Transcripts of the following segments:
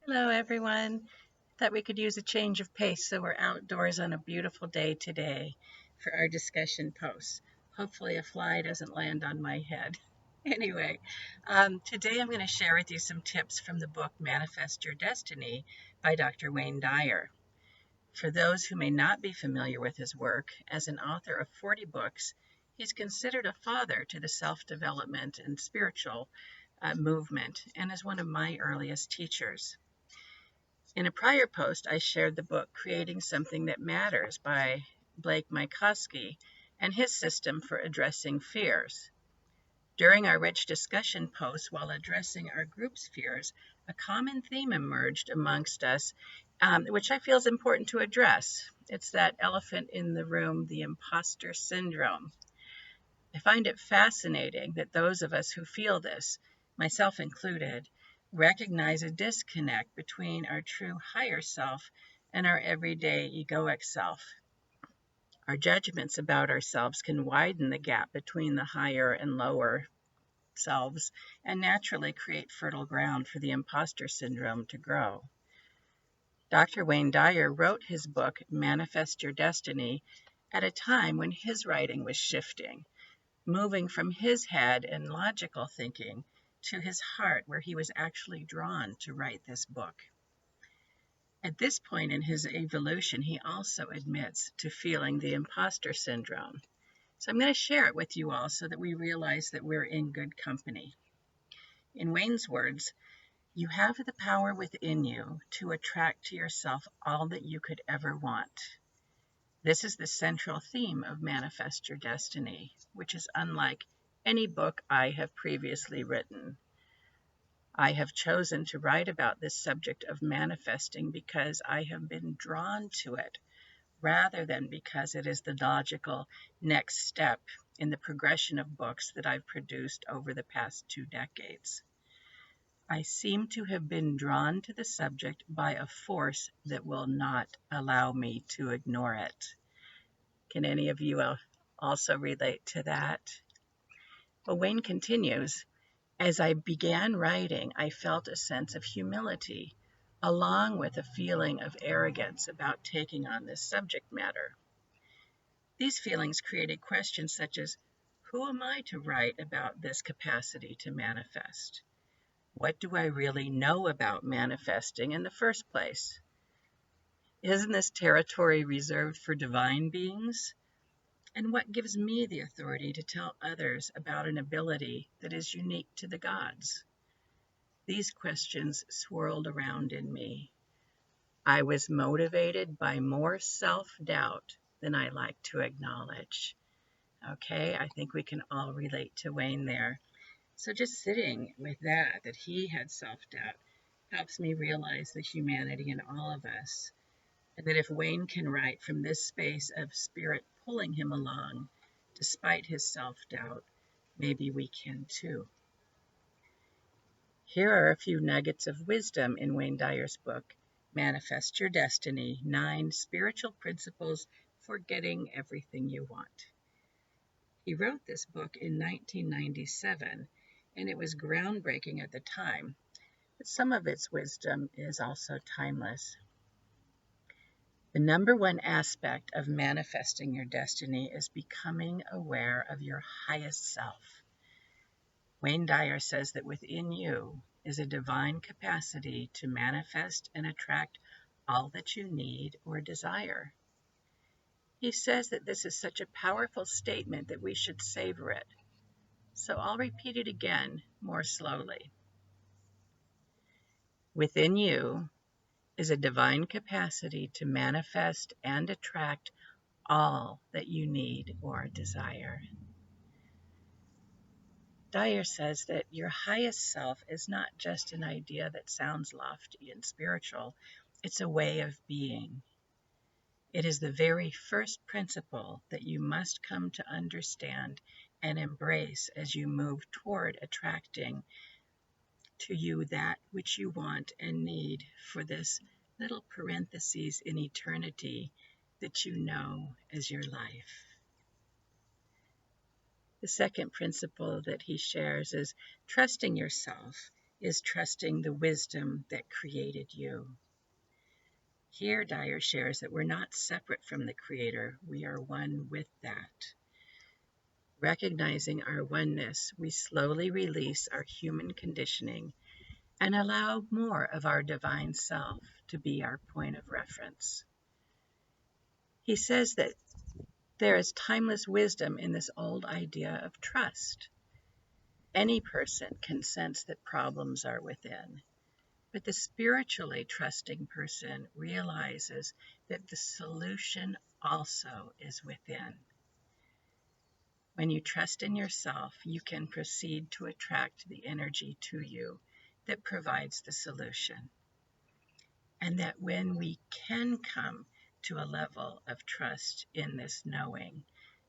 Hello, everyone. Thought we could use a change of pace, so we're outdoors on a beautiful day today for our discussion post. Hopefully, a fly doesn't land on my head. Anyway, today I'm going to share with you some tips from the book Manifest Your Destiny by Dr. Wayne Dyer. For those who may not be familiar with his work, as an author of 40 books, he's considered a father to the self development and spiritual movement and is one of my earliest teachers. In a prior post, I shared the book Creating Something That Matters by Blake Mycoskie and his system for addressing fears. During our rich discussion posts while addressing our group's fears, a common theme emerged amongst us, which I feel is important to address. It's that elephant in the room, the imposter syndrome. I find it fascinating that those of us who feel this, myself included, recognize a disconnect between our true higher self and our everyday egoic self. Our judgments about ourselves can widen the gap between the higher and lower selves and naturally create fertile ground for the imposter syndrome to grow. Dr. Wayne Dyer wrote his book, Manifest Your Destiny, at a time when his writing was shifting, moving from his head and logical thinking to his heart, where he was actually drawn to write this book. At this point in his evolution, he also admits to feeling the imposter syndrome. So I'm going to share it with you all so that we realize that we're in good company. In Wayne's words, you have the power within you to attract to yourself all that you could ever want. This is the central theme of Manifest Your Destiny, which is unlike any book I have previously written. I have chosen to write about this subject of manifesting because I have been drawn to it, rather than because it is the logical next step in the progression of books that I've produced over the past 2 decades. I seem to have been drawn to the subject by a force that will not allow me to ignore it. Can any of you also relate to that? Well, Wayne continues, as I began writing, I felt a sense of humility, along with a feeling of arrogance about taking on this subject matter. These feelings created questions such as, who am I to write about this capacity to manifest? What do I really know about manifesting in the first place? Isn't this territory reserved for divine beings? And what gives me the authority to tell others about an ability that is unique to the gods? These questions swirled around in me. I was motivated by more self-doubt than I like to acknowledge. Okay, I think we can all relate to Wayne there. So just sitting with that he had self-doubt, helps me realize the humanity in all of us. And that if Wayne can write from this space of spirit pulling him along, despite his self-doubt, maybe we can too. Here are a few nuggets of wisdom in Wayne Dyer's book, Manifest Your Destiny, 9 Spiritual Principles for Getting Everything You Want. He wrote this book in 1997, and it was groundbreaking at the time, but some of its wisdom is also timeless. The number one aspect of manifesting your destiny is becoming aware of your highest self. Wayne Dyer says that within you is a divine capacity to manifest and attract all that you need or desire. He says that this is such a powerful statement that we should savor it. So I'll repeat it again more slowly. Within you is a divine capacity to manifest and attract all that you need or desire. Dyer says that your highest self is not just an idea that sounds lofty and spiritual, it's a way of being. It is the very first principle that you must come to understand and embrace as you move toward attracting to you that which you want and need for this little parenthesis in eternity that you know as your life. The second principle that he shares is trusting yourself is trusting the wisdom that created you. Here, Dyer shares that we're not separate from the Creator, we are one with that. Recognizing our oneness, we slowly release our human conditioning and allow more of our divine self to be our point of reference. He says that there is timeless wisdom in this old idea of trust. Any person can sense that problems are within, but the spiritually trusting person realizes that the solution also is within. When you trust in yourself, you can proceed to attract the energy to you that provides the solution. And that when we can come to a level of trust in this knowing,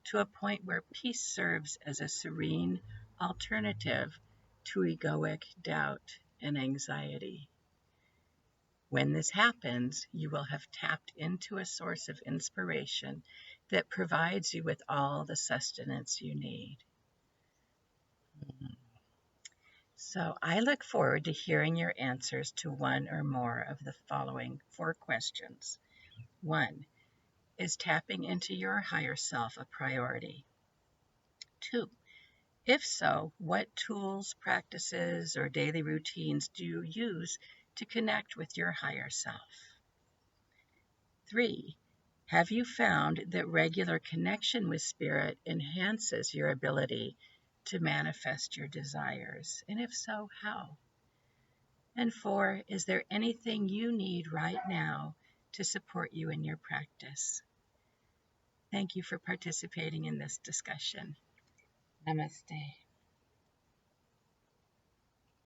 to a point where peace serves as a serene alternative to egoic doubt and anxiety. When this happens, you will have tapped into a source of inspiration that provides you with all the sustenance you need. So I look forward to hearing your answers to one or more of the following 4 questions. 1. Is tapping into your higher self a priority? 2. If so, what tools, practices, or daily routines do you use to connect with your higher self? 3. Have you found that regular connection with Spirit enhances your ability to manifest your desires? And if so, how? And 4, is there anything you need right now to support you in your practice? Thank you for participating in this discussion. Namaste.